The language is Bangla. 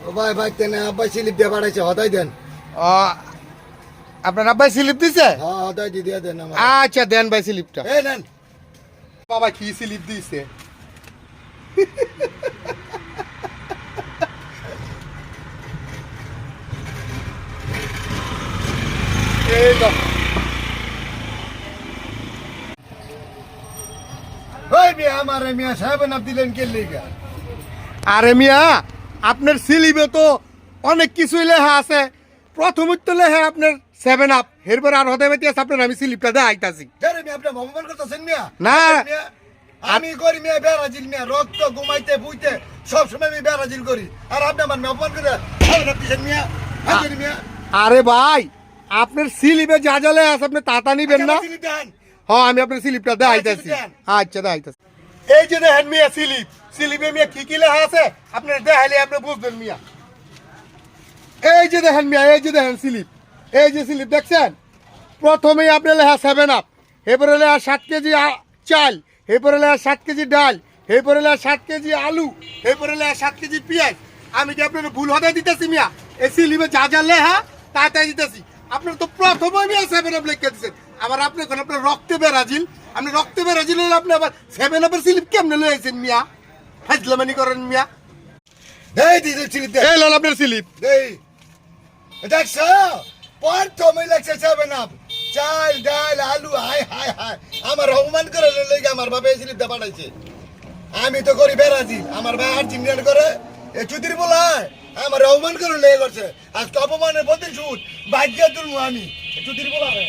ও ভাই ভাই তেনে আব্বাই স্লিপ দিয়ে পাঠাইছে হতাই দেন। ও আপনার আব্বাই স্লিপ দিছে? হ্যাঁ হতাই দিয়ে দেন আমার। আচ্ছা দেন ভাই স্লিপটা। এই নেন। বাবা কি স্লিপ দিছে? এই তো ওই মিয়া আমারে মিয়া সাহেবেন আপ দিলেন কে লিগা? আরে মিয়া আপনার স্লিপে তো অনেক কিছুই লেখা আছে। প্রথমত তো লেখা আপনার 7 আপ, এরপর আর হতে পারতে আপনার আমি স্লিপটা দেয় আইতাছি। আরে মিয়া আপনি অপমান করতেছেন মিয়া। না। মিয়া, আমি করি মিয়া বেরাজিল মিয়া, রক্ত ঘুমাইতে বুইতে সব সময় আমি বেরাজিল করি। আর আপনি আমার অপমান করে সাহেবেন আপ দিছেন মিয়া। হাজির মিয়া। আরে ভাই আপনার স্লিপে যা যা লেখা আছে আপনি তাতা নিবেন না? স্লিপ দেন। হ্যাঁ আমি আপনার স্লিপটা দেয় আইতাছি। আচ্ছা দেয় আইতাছি। এই যে দেখেন মিয়া স্লিপ, স্লিপে মিয়া কি কি লেখা আছে আপনার দেখাইলে আপনি বুঝবেন মিয়া। এই যে দেখেন মিয়া, এই যে দেখেন স্লিপ, এই যে স্লিপ দেখছেন? প্রথমেই আপনার লেখা 7 আপ, এরপরে লেখা 7 কেজি চাল, এরপরে লেখা 7 কেজি ডাল, এরপরে লেখা 7 কেজি আলু, এরপরে লেখা 7 কেজি পেঁয়াজ। আমি কি আপনার ভুল হতে দিতেছি মিয়া? এই স্লিপে যা যা লেখা তাই দিতেছি। আপনার তো প্রথমেই মিয়া 7 আপ লিখে দিচ্ছেন। আবার আপনি এখন আপনার রক্তে বেরাজিল, আপনি রক্তে বেরাজিল হলে আপনি আবার 7 আপের স্লিপ কেমনে লয়েছেন মিয়া? ফাজলামানি করেন মিয়া। দেই দিছে স্লিপ দে। এই লোন আপনার স্লিপ। দেই। দেখছো? প্রথমে লেখছে সাহেবেন আপ। চাল ডাল আলু হাই হাই হাই। আমার অপমান করে লইগা আমার বাবা এই স্লিপ দে পাঠাইছে। আমি তো করি বেরাজিল, আমার ভাই আর্জেন্টিনা করে এ চুদির বলায় আমার অপমান করে লেগে করছে। আজকে অপমানের প্রতিশোধ ভাগ্য তুলবো আমি চুদির বলায়।